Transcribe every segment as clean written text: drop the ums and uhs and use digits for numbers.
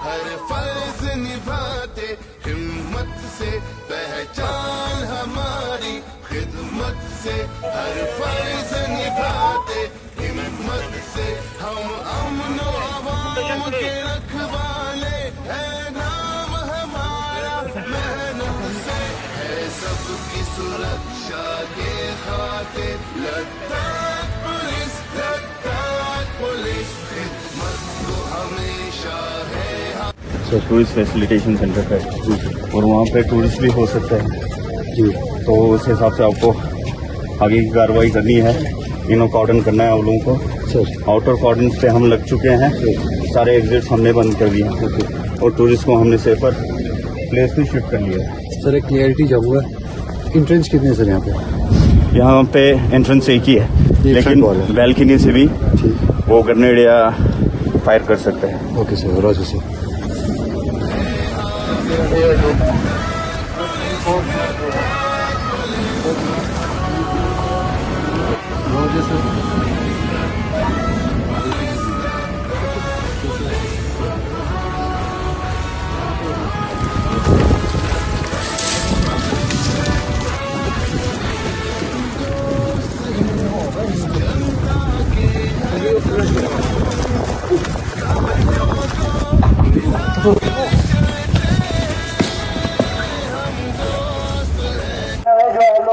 हर फर्ज निभाते हिम्मत से, पहचान हमारी खिदमत से। हर फर्ज निभाते हिम्मत से, हम अमन अवाम के रखवाले है, नाम हमारा मेहनत से है, सबकी सुरक्षा के खातिर लद्दाख पुलिस, लद्दाख पुलिस खिदमत तो हमेशा है। टूरिस्ट फैसिलिटेशन सेंटर है और वहाँ पे टूरिस्ट भी हो सकता है जी, तो उस हिसाब से आपको आगे की कार्रवाई करनी है, इनो कॉर्डन करना है आप लोगों को सर। आउटर कॉर्डन पे हम लग चुके हैं, सारे एग्जिट्स हमने बंद कर दिए हैं और टूरिस्ट को हमने सेफर प्लेस पे शिफ्ट कर लिया है। सर एक क्लियरिटी जब हुआ, इंट्रेंस कितने सर यहाँ पे? यहाँ पे एंट्रेंस एक ही है, लेकिन बैल्कनी से भी वो ग्रेनेड या फायर कर सकते हैं। ओके सर, रोज सर।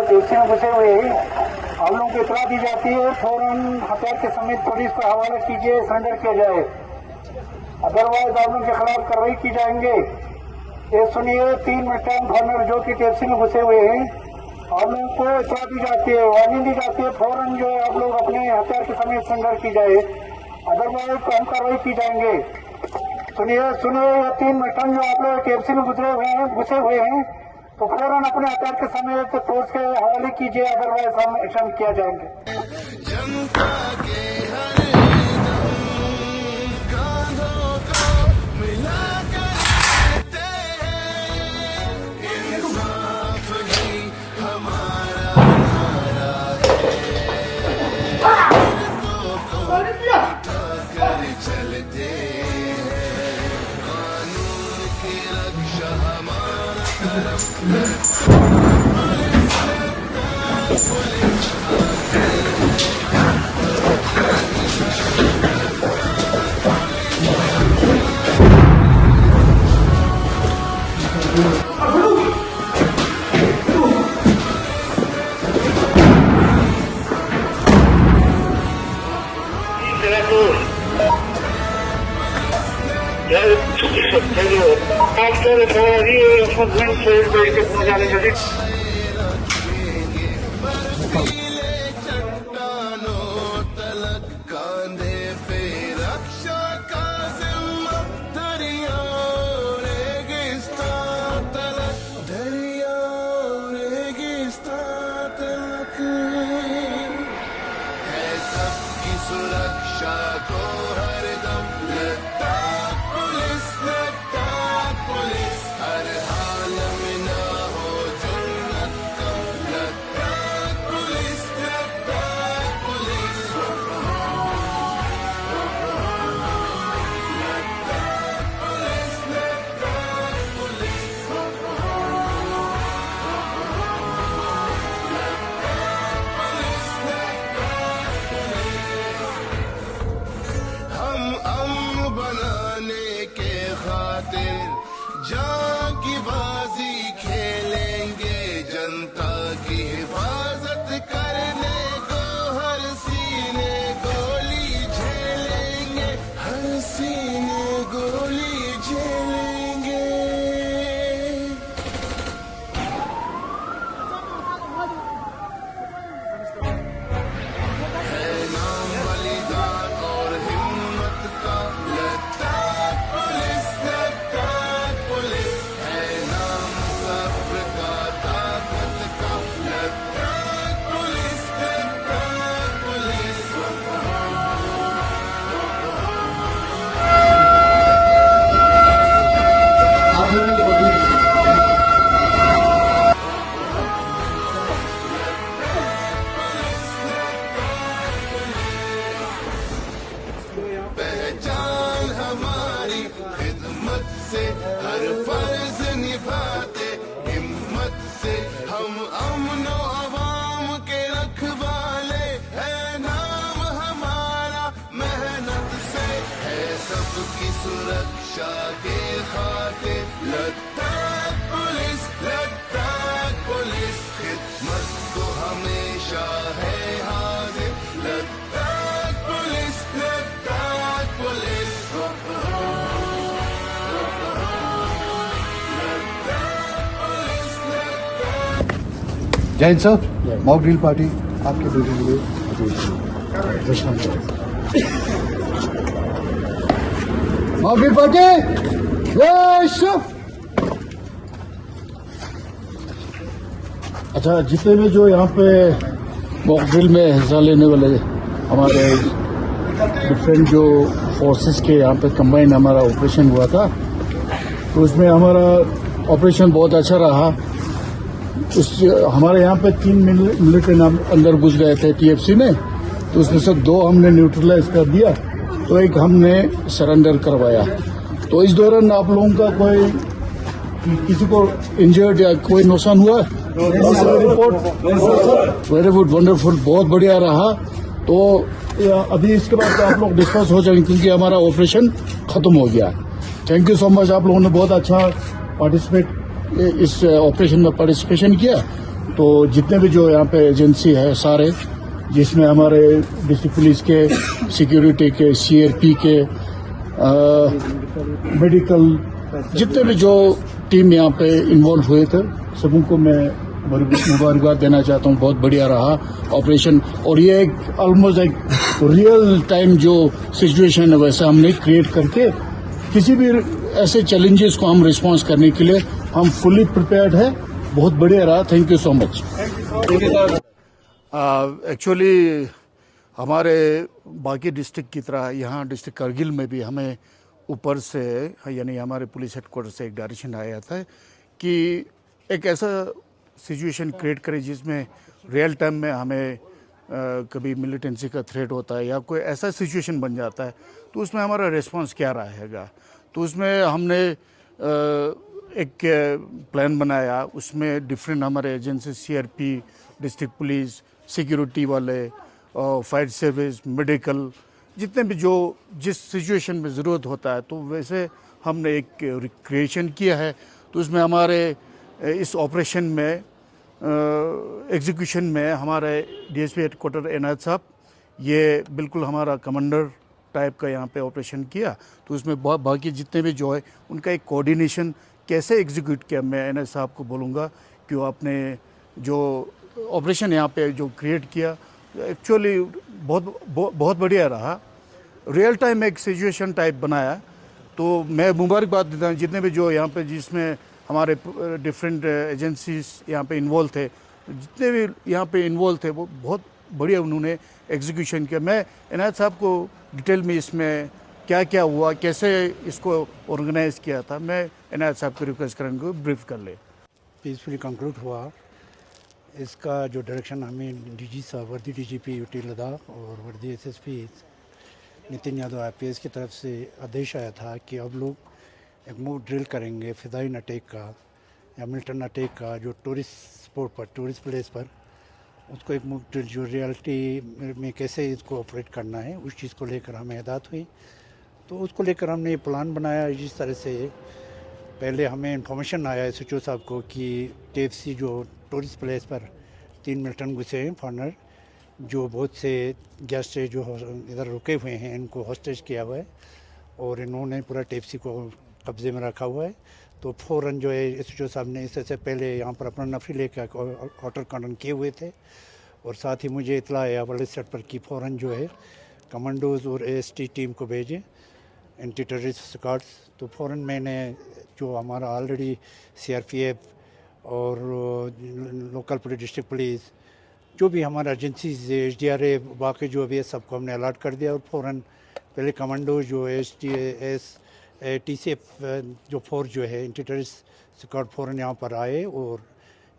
देशी में घुसे हुए आप लोगों को इतला दी जाती है, फौरन हथियार के समेत पुलिस को हवाला कीजिए, सरेंडर किया जाए, अदरवाइज आप लोगों के खिलाफ कार्रवाई की जाएंगे। ये सुनिए, 3 मिनट फॉर्नर जो कि टैक्सी में घुसे हुए हैं, आप लोगों को इतला दी जाती है, वार्निंग दी जाती है, फौरन जो है आप लोग अपने हथियार के समेत सरेंडर की जाए, अदरवाइज हम कार्रवाई की जाएंगे। सुनिए सुनिए, ये 3 मिनट जो आप लोग टैक्सी में घुसे हुए हैं, तो फौरन अपने हथियार के समय तो फोर्स के हवाले कीजिए, अदरवाइज हम एक्शन किया जाएंगे। जनता के हर दम कांधों को मिला करते हैं, इंसाफ ही हमारा नारा है, उठाकर चलते हैं, कानून की रक्षा हमारा तरफ। चट्टानों तलक कांधे पे रक्षा का जिम्मा, दरियाओं रेगिस्तान तलक, दरियाओं रेगिस्तान तलक है, सबकी सुरक्षा को हरदम लद्दाख पुलिस, लद्दाख पुलिस हर हाल में ना हो जुर्रत कम, Ladakh police, Ladakh police, Ladakh police, Ladakh police, हम अमन बनाने के खातिर जान की बाजी खेलेंगे, जनता की हिफाजत करने को हर सीने गोली झेलेंगे, हर सीने गोली झेलेंगे। है नाम बलिदान और हिम्मत का, लद्दाख पुलिस, लद्दाख पुलिस है नाम आपकी सुरक्षा के खातिर लद्दाख पुलिस खिदमत को हमेशा है हाजिर। लद्दाख पुलिस जय Hind sir, mock drill party आपके बिल्डिंग में मॉक ड्रिल पार्टी। अच्छा, जितने भी जो यहाँ पे मॉक ड्रिल में हिस्सा लेने वाले हमारे डिफरेंट जो फोर्सेस के यहाँ पे कंबाइंड हमारा ऑपरेशन हुआ था, तो उसमें हमारा ऑपरेशन बहुत अच्छा रहा। हमारे यहाँ पे 3 मिलिटेंट अंदर घुस गए थे टीएफसी में, तो उसमें से 2 हमने न्यूट्रलाइज कर दिया, तो एक हमने सरेंडर करवाया। तो इस दौरान आप लोगों का कोई किसी को इंजर्ड या कोई नुकसान हुआ? रिपोर्ट वेरी गुड, वंडरफुल, बहुत बढ़िया रहा। तो अभी इसके बाद आप लोग डिस्कस हो जाएंगे क्योंकि हमारा ऑपरेशन खत्म हो गया। थैंक यू सो मच, आप लोगों ने बहुत अच्छा पार्टिसिपेट इस ऑपरेशन में पार्टिसिपेशन किया। तो जितने भी जो यहाँ पे एजेंसी है सारे, जिसमें हमारे डिस्ट्रिक्ट पुलिस के, सिक्योरिटी के, सीआरपी के, मेडिकल, जितने भी जो टीम यहाँ पे इन्वॉल्व हुए थे, सबों को मैं मुबारकबाद देना चाहता हूँ। बहुत बढ़िया रहा ऑपरेशन, और ये एक ऑलमोस्ट एक रियल टाइम जो सिचुएशन है वैसा हमने क्रिएट करके किसी भी ऐसे चैलेंजेस को हम रिस्पॉन्स करने के लिए हम फुली प्रिपेयर्ड है। बहुत बढ़िया रहा, thank you so much. Actually हमारे बाकी डिस्ट्रिक्ट की तरह यहाँ डिस्ट्रिक्ट करगिल में भी हमें ऊपर से, यानी हमारे पुलिस हेडक्वार्टर से एक डायरेक्शन आया था कि एक ऐसा सिचुएशन क्रिएट करें जिसमें रियल टाइम में हमें कभी मिलिटेंसी का थ्रेट होता है या कोई ऐसा सिचुएशन बन जाता है, तो उसमें हमारा रिस्पांस क्या रहेगा। तो उसमें हमने एक प्लान बनाया, उसमें डिफरेंट हमारे agency, CRP, district police, security वाले, फायर सर्विस, मेडिकल, जितने भी जो जिस सिचुएशन में ज़रूरत होता है, तो वैसे हमने एक क्रिएशन किया है। तो उसमें हमारे इस ऑपरेशन में एग्जीक्यूशन में हमारे डीएसपी हेडक्वार्टर एनायत साहब, ये बिल्कुल हमारा कमांडर टाइप का यहाँ पे ऑपरेशन किया। तो उसमें बाकी जितने भी जो है उनका एक कोऑर्डिनेशन कैसे एग्जीक्यूट किया, मैं एनायत साहब को बोलूँगा कि वो आपने जो ऑपरेशन यहाँ पे जो क्रिएट किया एक्चुअली बहुत बढ़िया रहा। रियल टाइम एक सिचुएशन टाइप बनाया। तो मैं मुबारकबाद देता हूँ जितने भी जो यहाँ पे, जिसमें हमारे डिफरेंट एजेंसीज यहाँ पे इन्वॉल्व थे, जितने भी यहाँ पे इन्वॉल्व थे, वो बहुत बढ़िया उन्होंने एग्जीक्यूशन किया। मैं इनायत साहब को डिटेल में इसमें क्या क्या हुआ, कैसे इसको ऑर्गेनाइज किया था, मैं इनायत साहब को रिक्वेस्ट करेंगे ब्रीफ कर ले। पीसफुली कंक्लूड हुआ। इसका जो डायरेक्शन हमें डीजी साहब, वर्दी डीजीपी यूटी लद्दाख और वर्दी एसएसपी नितिन यादव आईपीएस की तरफ से आदेश आया था कि अब लोग एक मूव ड्रिल करेंगे फिदाइन अटैक का या मिलिटेंट अटैक का, जो टूरिस्ट स्पॉट पर, टूरिस्ट प्लेस पर, उसको एक मूव ड्रिल जो रियलिटी में कैसे इसको ऑपरेट करना है, उस चीज़ को लेकर हमें हिदायत हुई। तो उसको लेकर हमने ये प्लान बनाया। जिस तरह से पहले हमें इंफॉर्मेशन आया एसएचओ साहब को कि टीएफसी जो टूरिस्ट प्लेस पर 3 मिलिटेंट घुसे हैं फॉरनर, जो बहुत से गेस्ट जो इधर रुके हुए हैं, इनको हॉस्टेज किया हुआ है और इन्होंने पूरा टीएफसी को कब्जे में रखा हुआ है। तो फ़ौरन जो है एसएचओ साहब ने इससे पहले यहाँ पर अपना नफरी लेकर ऑर्डर कार्डन किए हुए थे, और साथ ही मुझे इतला आया वाले सेट पर कि फ़ौरन जो है कमांडोज़ और एएसटी टीम को भेजे, एंटी टेररिस्ट स्क्वाड्स। तो फ़ौरन मैंने जो हमारा ऑलरेडी सीआरपीएफ और लोकल पुलिस, डिस्ट्रिक्ट पुलिस, जो भी हमारा एजेंसीज, एचडीआरएफ, बाकी जो भी है, सबको हमने अलर्ट कर दिया। और फ़ौरन पहले कमांडो जो टीसीएफ जो फोर्स जो है एंटी टेररिस्ट स्क्वाड फ़ौरन यहाँ पर आए, और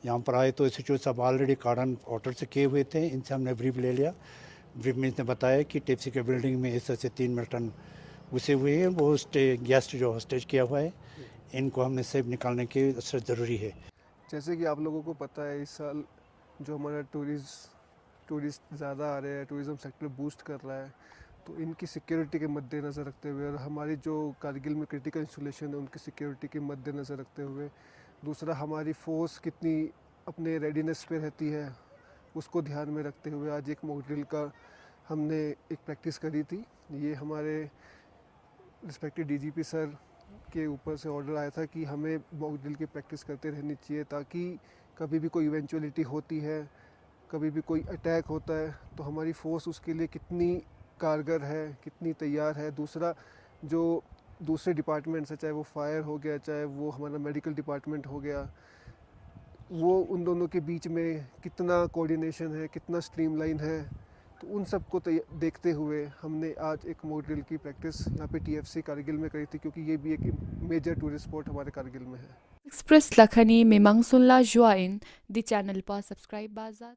यहाँ पर आए तो एसएचओ साहब ऑलरेडी कार्डन ऑर्डर से किए हुए थे। इनसे हमने ब्रीफ ले लिया। ब्रीफ में इसने बताया कि टीएफसी के बिल्डिंग में इस तरह से 3 मिलिटेंट घुसे हुए हैं, वो गेस्ट जो हॉस्टेज किया हुआ है, इनको हमने सेफ निकालने की असर ज़रूरी है। जैसे कि आप लोगों को पता है, इस साल जो हमारा टूरिस्ट ज़्यादा आ रहे हैं, टूरिज़्म सेक्टर बूस्ट कर रहा है, तो इनकी सिक्योरिटी के मद्देनज़र रखते हुए और हमारी जो कारगिल में क्रिटिकल इंस्टॉलेशन है उनकी सिक्योरिटी के मद्देनज़र रखते हुए, दूसरा हमारी फ़ोर्स कितनी अपने रेडीनेस पे रहती है उसको ध्यान में रखते हुए आज एक मॉक ड्रिल का हमने एक प्रैक्टिस करी थी। ये हमारे रिस्पेक्टेड डीजीपी सर के ऊपर से ऑर्डर आया था कि हमें मॉक ड्रिल की प्रैक्टिस करते रहनी चाहिए ताकि कभी भी कोई इवेंचुअलिटी होती है, कभी भी कोई अटैक होता है तो हमारी फ़ोर्स उसके लिए कितनी कारगर है, कितनी तैयार है। दूसरा जो दूसरे डिपार्टमेंट्स है, चाहे वो फायर हो गया, चाहे वो हमारा मेडिकल डिपार्टमेंट हो गया, वो उन दोनों के बीच में कितना कोऑर्डिनेशन है, कितना स्ट्रीमलाइन है, तो उन सब को देखते हुए हमने आज एक मॉक ड्रिल की प्रैक्टिस यहाँ पे टीएफसी कारगिल में करी थी, क्योंकि ये भी एक मेजर टूरिस्ट स्पॉट हमारे कारगिल में है। Express Lakhani memang sunla join di channel pa subscribe bazat.